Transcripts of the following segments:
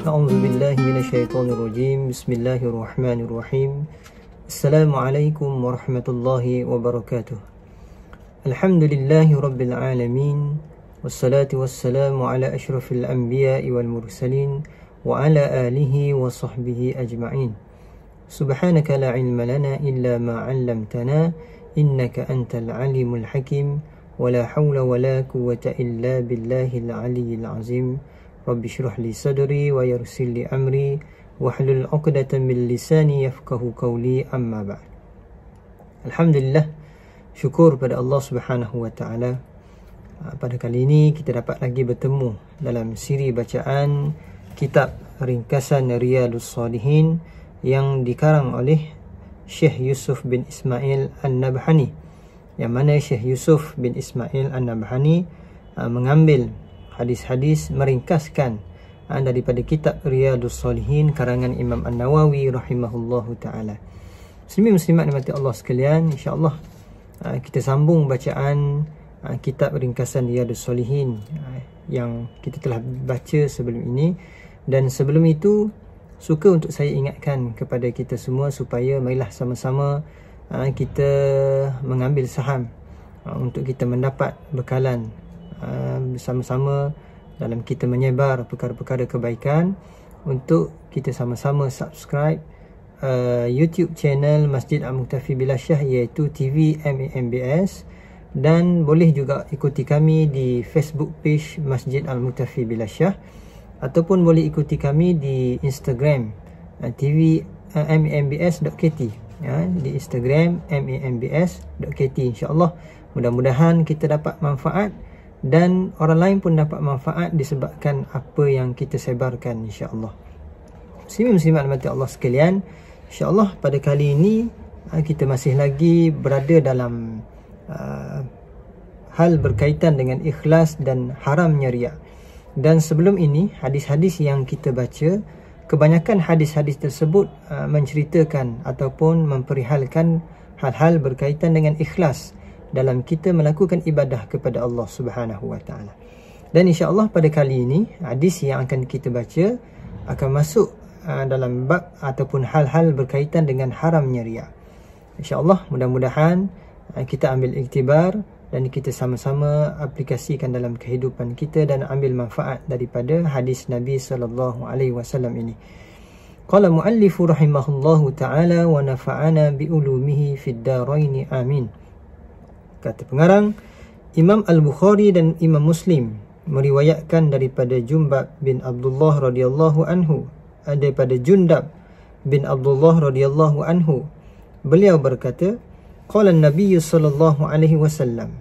أعوذ بالله من الشيطان الرجيم. بسم الله الرحمن الرحيم. السلام عليكم ورحمة الله وبركاته. الحمد لله رب العالمين، والصلاة والسلام على أشرف الأنبياء والمرسلين وعلى آله وصحبه أجمعين. سبحانك لا علم لنا إلا ما علمتنا إنك أنت العليم الحكيم، ولا حول ولا قوة إلا بالله العلي العظيم. رب اشرح لي صدري ويسر لي أمري واحلل عقدة من لساني يفقهوا قولي. أما بعد. Alhamdulillah, syukur pada Allah Subhanahu wa taala. Pada kali ini kita dapat lagi bertemu dalam siri bacaan kitab ringkasan Riyadhus Shalihin yang dikarang oleh Syekh Yusuf bin Ismail An-Nabhani, yang mana Syekh Yusuf bin Ismail An-Nabhani mengambil hadis-hadis, meringkaskan daripada kitab Riyadhus Shalihin karangan Imam An-Nawawi rahimahullahu ta'ala. Muslimin muslimat dimati Allah sekalian, insya-Allah kita sambung bacaan kitab ringkasan Riyadhus Shalihin yang kita telah baca sebelum ini. Dan sebelum itu, suka untuk saya ingatkan kepada kita semua supaya marilah sama-sama kita mengambil saham untuk kita mendapat bekalan bersama-sama dalam kita menyebar perkara-perkara kebaikan. Untuk kita sama-sama subscribe YouTube channel Masjid Al-Muktafi Bilasyah, iaitu TV MAMBS, dan boleh juga ikuti kami di Facebook page Masjid Al-Muktafi Bilasyah, ataupun boleh ikuti kami di Instagram TV MAMBS.kt, di Instagram MAMBS.kt. InsyaAllah mudah-mudahan kita dapat manfaat dan orang lain pun dapat manfaat disebabkan apa yang kita sebarkan, insya-Allah. Muslimin muslimat rahmati Allah sekalian, insya-Allah pada kali ini kita masih lagi berada dalam hal berkaitan dengan ikhlas dan haramnya riya. Dan sebelum ini, hadis-hadis yang kita baca, kebanyakan hadis-hadis tersebut menceritakan ataupun memperihalkan hal-hal berkaitan dengan ikhlas dalam kita melakukan ibadah kepada Allah Subhanahu wa taala. Dan insya-Allah pada kali ini hadis yang akan kita baca akan masuk dalam bab ataupun hal-hal berkaitan dengan haramnya riya. Insya-Allah mudah-mudahan kita ambil iktibar dan kita sama-sama aplikasikan dalam kehidupan kita dan ambil manfaat daripada hadis Nabi sallallahu alaihi wasallam ini. Qala muallifu rahimahullahu taala wa nafa'ana bi ulumihi fid darain amin. Kata pengarang, Imam Al-Bukhari dan Imam Muslim meriwayatkan daripada Jundab bin Abdullah radhiyallahu anhu, daripada Jundab bin Abdullah radhiyallahu anhu, beliau berkata, qala an-nabiy sallallahu alaihi wasallam,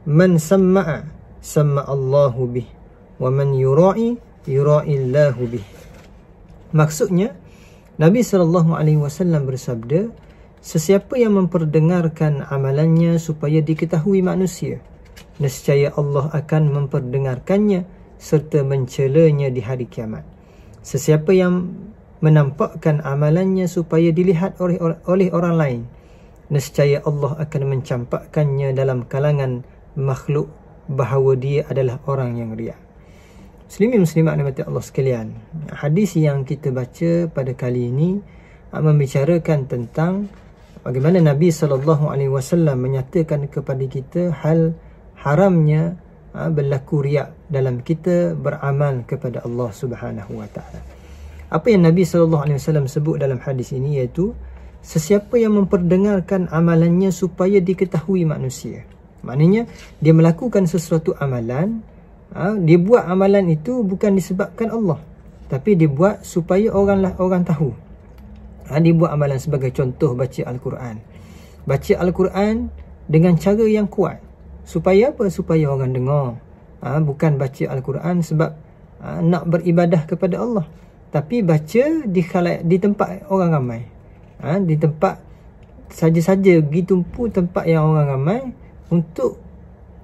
man samma'a samma'a Allahu bih, wa man yura'i yura'i Allahu bih. Maksudnya, Nabi sallallahu alaihi wasallam bersabda, sesiapa yang memperdengarkan amalannya supaya diketahui manusia, nescaya Allah akan memperdengarkannya serta mencelanya di hari kiamat. Sesiapa yang menampakkan amalannya supaya dilihat oleh orang lain, nescaya Allah akan mencampakkannya dalam kalangan makhluk bahawa dia adalah orang yang riya. Muslimin muslimat rahmati Allah sekalian, hadis yang kita baca pada kali ini membicarakan tentang bagaimana Nabi SAW menyatakan kepada kita hal haramnya berlaku riya dalam kita beramal kepada Allah Subhanahu wa taala. Apa yang Nabi SAW sebut dalam hadis ini, iaitu sesiapa yang memperdengarkan amalannya supaya diketahui manusia. Maknanya dia melakukan sesuatu amalan, dia buat amalan itu bukan disebabkan Allah, tapi dia buat supaya orang tahu. Dia buat amalan sebagai contoh baca Al-Quran. Baca Al-Quran dengan cara yang kuat. Supaya apa? Supaya orang dengar. Bukan baca Al-Quran sebab nak beribadah kepada Allah, tapi baca di tempat orang ramai. Di tempat saja-saja begitu pun, tempat yang orang ramai, untuk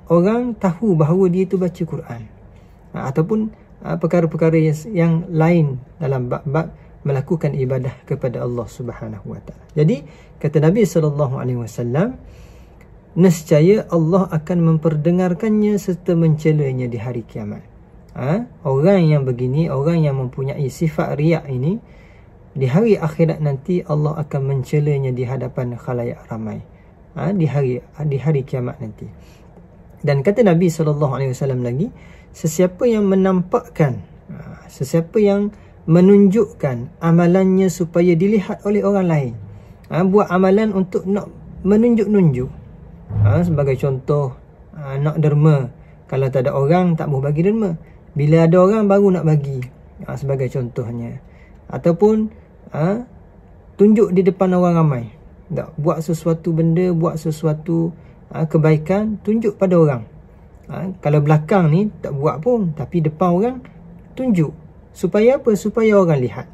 orang tahu bahawa dia itu baca Quran. Ataupun perkara-perkara yang lain dalam bab-bab melakukan ibadah kepada Allah Subhanahu wa taala. Jadi kata Nabi sallallahu alaihi wasallam, nescaya Allah akan memperdengarkannya serta mencelanya di hari kiamat. Orang yang begini, orang yang mempunyai sifat riak ini, di hari akhirat nanti Allah akan mencelanya di hadapan khalayak ramai, di hari kiamat nanti. Dan kata Nabi SAW lagi, sesiapa yang menampakkan, sesiapa yang menunjukkan amalannya supaya dilihat oleh orang lain, buat amalan untuk nak menunjuk-nunjuk, sebagai contoh, nak derma, kalau tak ada orang tak mau bagi derma, bila ada orang baru nak bagi, sebagai contohnya. Ataupun tunjuk di depan orang ramai, tak buat sesuatu benda, buat sesuatu kebaikan, tunjuk pada orang. Kalau belakang ni tak buat pun, tapi depan orang tunjuk. Supaya apa? Supaya orang lihat.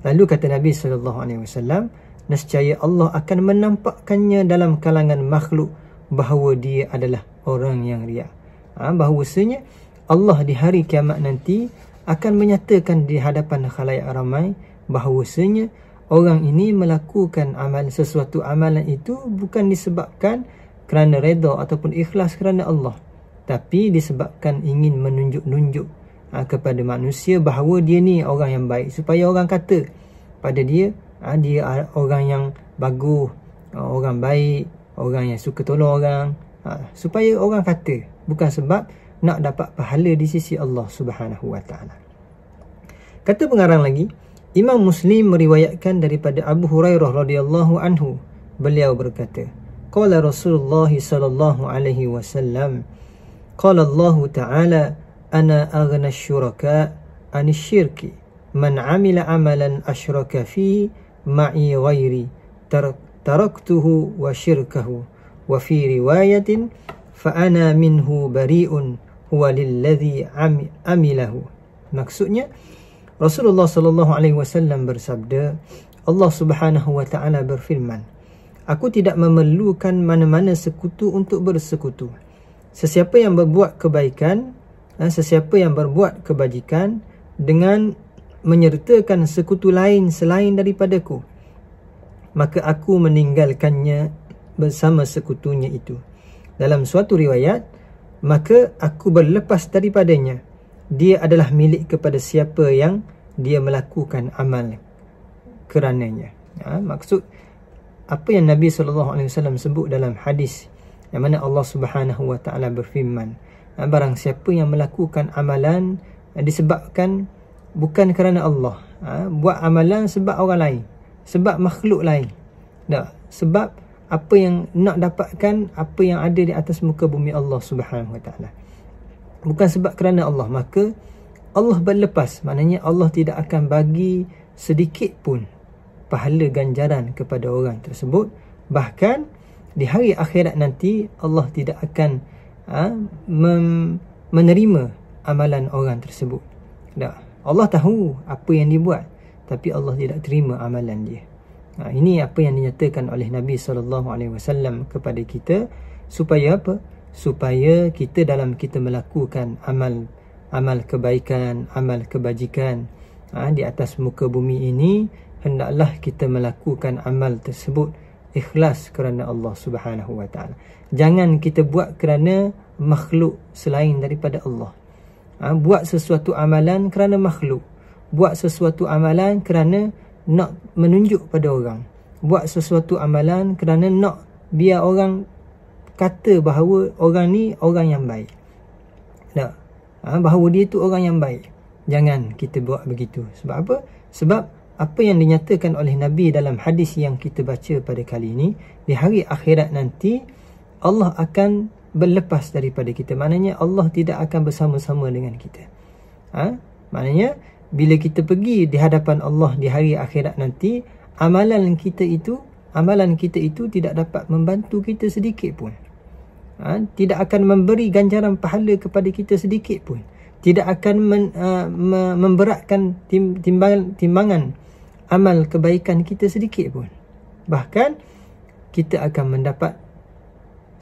Lalu kata Nabi SAW, nescaya Allah akan menampakkannya dalam kalangan makhluk bahawa dia adalah orang yang riak. Bahawasanya Allah di hari kiamat nanti akan menyatakan di hadapan khalayak ramai bahawasanya orang ini melakukan sesuatu amalan itu bukan disebabkan kerana redha ataupun ikhlas kerana Allah, tapi disebabkan ingin menunjuk-nunjuk kepada manusia bahawa dia ni orang yang baik, supaya orang kata pada dia, dia orang yang bagus, orang baik, orang yang suka tolong orang, supaya orang kata, bukan sebab nak dapat pahala di sisi Allah Subhanahu wa taala. Kata pengarang lagi, Imam Muslim meriwayatkan daripada Abu Hurairah radhiyallahu anhu, beliau berkata, qala Rasulullah sallallahu alaihi wasallam, qala Allah taala, ana aghna asy-syuraka 'ani syirki man 'amila amalan asyraka fi ma'i ghairi taraktuhu wa syirkahu, wa fi riwayatin fa ana minhu bari'un huwa lilladhi amilahu. Maksudnya Rasulullah sallallahu alaihi wasallam bersabda, Allah Subhanahu wa taala berfirman, aku tidak memerlukan mana-mana sekutu untuk bersekutu. Sesiapa yang berbuat kebaikan, sesiapa yang berbuat kebajikan dengan menyertakan sekutu lain selain daripadaku, maka aku meninggalkannya bersama sekutunya itu. Dalam suatu riwayat, maka aku berlepas daripadanya. Dia adalah milik kepada siapa yang dia melakukan amal kerananya. Maksud apa yang Nabi SAW sebut dalam hadis, yang mana Allah Subhanahu wa taala berfirman, barang siapa yang melakukan amalan disebabkan bukan kerana Allah, buat amalan sebab orang lain, sebab makhluk lain, sebab apa yang nak dapatkan, apa yang ada di atas muka bumi Allah Subhanahu wa taala, bukan sebab kerana Allah, maka Allah berlepas. Maknanya Allah tidak akan bagi sedikit pun pahala ganjaran kepada orang tersebut. Bahkan di hari akhirat nanti Allah tidak akan menerima amalan orang tersebut. Allah tahu apa yang dibuat, tapi Allah tidak terima amalan dia. Ini apa yang dinyatakan oleh Nabi SAW kepada kita, supaya apa? Supaya kita dalam kita melakukan amal kebaikan, amal kebajikan di atas muka bumi ini, hendaklah kita melakukan amal tersebut ikhlas kerana Allah Subhanahu wa taala. Jangan kita buat kerana makhluk selain daripada Allah. Buat sesuatu amalan kerana makhluk, buat sesuatu amalan kerana nak menunjuk pada orang, buat sesuatu amalan kerana nak biar orang kata bahawa orang ni orang yang baik, bahawa dia tu orang yang baik. Jangan kita buat begitu. Sebab apa? Sebab apa yang dinyatakan oleh Nabi dalam hadis yang kita baca pada kali ini, di hari akhirat nanti Allah akan berlepas daripada kita. Maknanya Allah tidak akan bersama-sama dengan kita. Maknanya bila kita pergi di hadapan Allah di hari akhirat nanti, amalan kita itu tidak dapat membantu kita sedikit pun. Tidak akan memberi ganjaran pahala kepada kita sedikit pun. Tidak akan memberatkan timbangan amal kebaikan kita sedikit pun. Bahkan kita akan mendapat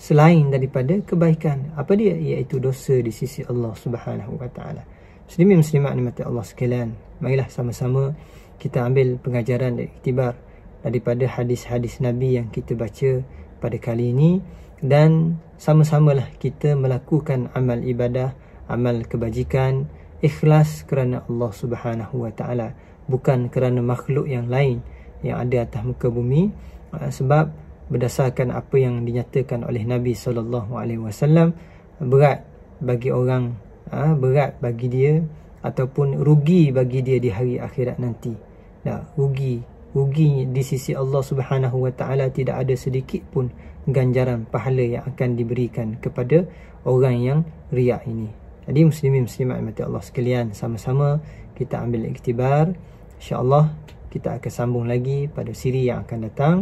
selain daripada kebaikan. Apa dia? Iaitu dosa di sisi Allah Subhanahu wa taala. Muslimin muslimat dimati Allah sekalian, marilah sama-sama kita ambil pengajaran dan iktibar daripada hadis-hadis Nabi yang kita baca pada kali ini, dan sama-samalah kita melakukan amal ibadah, amal kebajikan ikhlas kerana Allah Subhanahu Wa Taala, bukan kerana makhluk yang lain yang ada atas muka bumi. Sebab berdasarkan apa yang dinyatakan oleh Nabi SAW, berat bagi orang, berat bagi dia ataupun rugi bagi dia di hari akhirat nanti. Rugi di sisi Allah Subhanahu Wa Taala, tidak ada sedikit pun ganjaran pahala yang akan diberikan kepada orang yang riak ini. Jadi muslimin muslimat mati Allah sekalian, sama-sama kita ambil iktibar. InsyaAllah kita akan sambung lagi pada siri yang akan datang.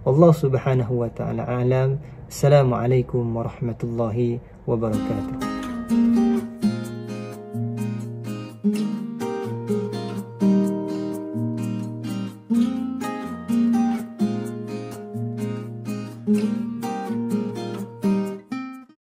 Allah Subhanahu Wa Taala a'lam. Assalamualaikum warahmatullahi wabarakatuh. Mm-hmm.